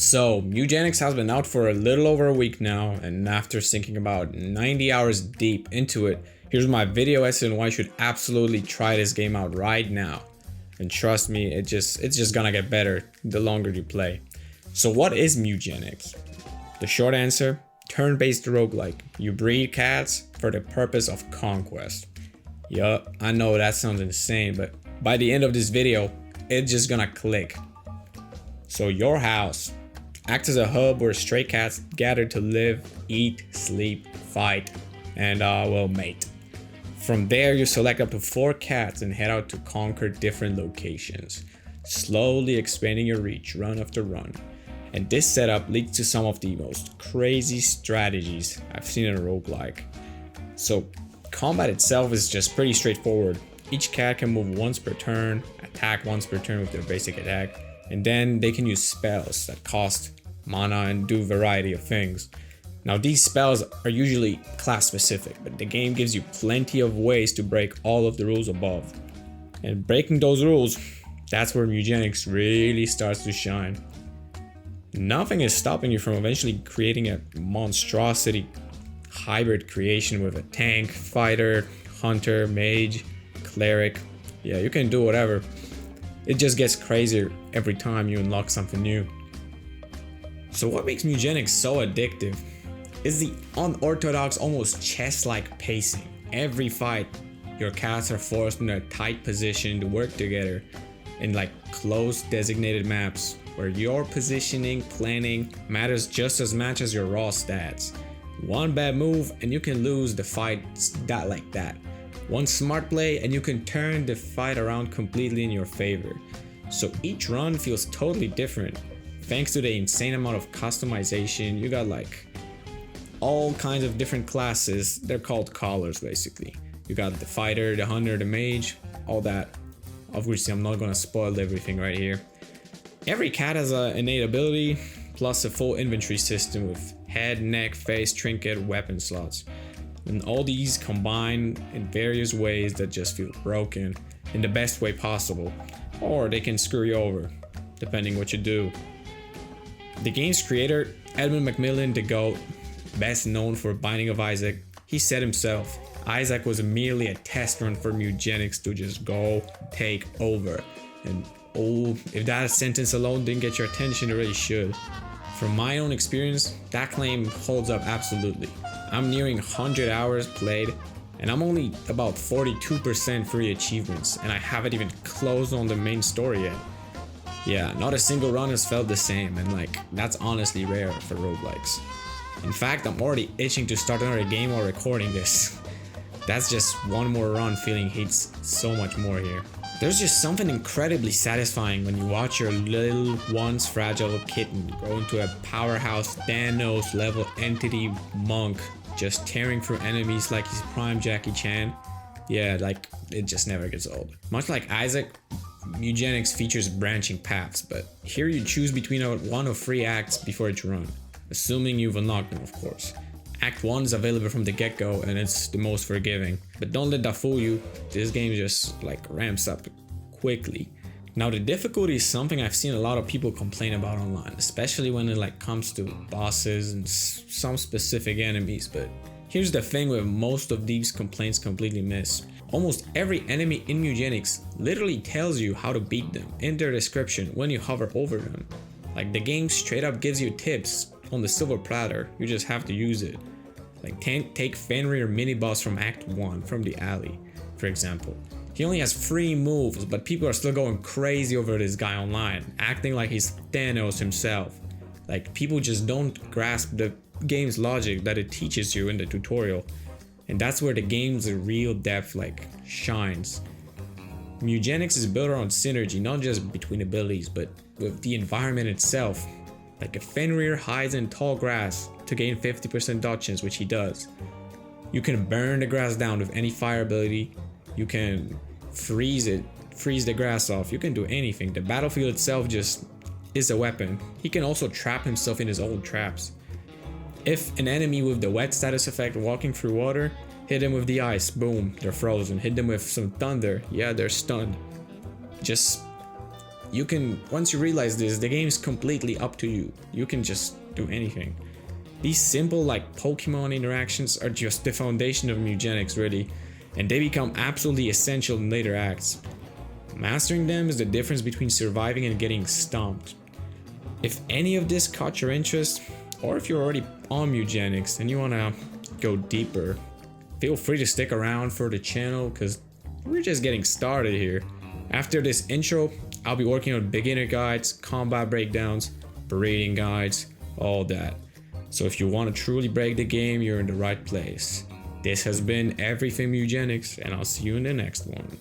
So, Mewgenics has been out for a little over a week now, and after sinking about 90 hours deep into it, here's my video essay on why you should absolutely try this game out right now. And trust me, it's just gonna get better the longer you play. So what is Mewgenics? The short answer, turn-based roguelike. You breed cats for the purpose of conquest. Yup, I know that sounds insane, but by the end of this video, it's just gonna click. So your house acts as a hub where stray cats gather to live, eat, sleep, fight, and well, mate. From there, you select up to 4 cats and head out to conquer different locations, slowly expanding your reach run after run. And this setup leads to some of the most crazy strategies I've seen in a roguelike. So combat itself is just pretty straightforward. Each cat can move once per turn, attack once per turn with their basic attack, and then they can use spells that cost mana and do a variety of things. Now these spells are usually class specific, but the game gives you plenty of ways to break all of the rules above. And breaking those rules, that's where Mewgenics really starts to shine. Nothing is stopping you from eventually creating a monstrosity hybrid creation with a tank, fighter, hunter, mage, cleric. Yeah, you can do whatever. It just gets crazier every time you unlock something new. So what makes Mewgenics so addictive is the unorthodox, almost chess-like pacing. Every fight, your cats are forced in a tight position to work together in like close designated maps where your positioning, planning matters just as much as your raw stats. One bad move and you can lose the fight like that. One smart play and you can turn the fight around completely in your favor. So each run feels totally different. Thanks to the insane amount of customization, you got like all kinds of different classes. They're called callers basically. You got the fighter, the hunter, the mage, all that. Obviously I'm not gonna spoil everything right here. Every cat has an innate ability, plus a full inventory system with head, neck, face, trinket, weapon slots. And all these combine in various ways that just feel broken in the best way possible. Or they can screw you over, depending what you do. The game's creator, Edmund Macmillan the GOAT, best known for Binding of Isaac, he said himself, Isaac was merely a test run for Mewgenics to just go take over. And oh, if that sentence alone didn't get your attention, it really should. From my own experience, that claim holds up absolutely. I'm nearing 100 hours played, and I'm only about 42% free achievements, and I haven't even closed on the main story yet. Yeah, not a single run has felt the same, and like, that's honestly rare for roguelikes. In fact, I'm already itching to start another game while recording this. That's just one more run feeling hates so much more here. There's just something incredibly satisfying when you watch your little once fragile kitten grow into a powerhouse Thanos level entity monk just tearing through enemies like he's prime Jackie Chan. Yeah, like it just never gets old. Much like Isaac, Mewgenics features branching paths, but here you choose between one of 3 acts before each run, assuming you've unlocked them of course. Act 1 is available from the get-go and it's the most forgiving, but don't let that fool you, this game just like ramps up quickly. Now the difficulty is something I've seen a lot of people complain about online, especially when it like comes to bosses and some specific enemies, but here's the thing where most of these complaints completely miss. Almost every enemy in Mewgenics literally tells you how to beat them in their description when you hover over them. Like the game straight up gives you tips on the silver platter, you just have to use it. Like take Fenrir mini boss from Act 1 from the alley, for example. He only has 3 moves, but people are still going crazy over this guy online, acting like he's Thanos himself. Like people just don't grasp the game's logic that it teaches you in the tutorial. And that's where the game's real depth like shines. Mewgenics is built around synergy, not just between abilities, but with the environment itself. Like if Fenrir hides in tall grass to gain 50% dodge chance, which he does, you can burn the grass down with any fire ability. You can freeze the grass off, you can do anything. The battlefield itself just is a weapon. He can also trap himself in his own traps. If an enemy with the wet status effect walking through water, hit them with the ice, boom, they're frozen. Hit them with some thunder, yeah, they're stunned. Just you can, once you realize this, the game is completely up to you. You can just do anything. These simple like Pokemon interactions are just the foundation of Mewgenics really, and they become absolutely essential in later acts. Mastering them is the difference between surviving and getting stomped. If any of this caught your interest, or if you're already on Mewgenics and you wanna go deeper, feel free to stick around for the channel because we're just getting started here. After this intro, I'll be working on beginner guides, combat breakdowns, rating guides, all that. So if you want to truly break the game, you're in the right place. This has been Everything Mewgenics, and I'll see you in the next one.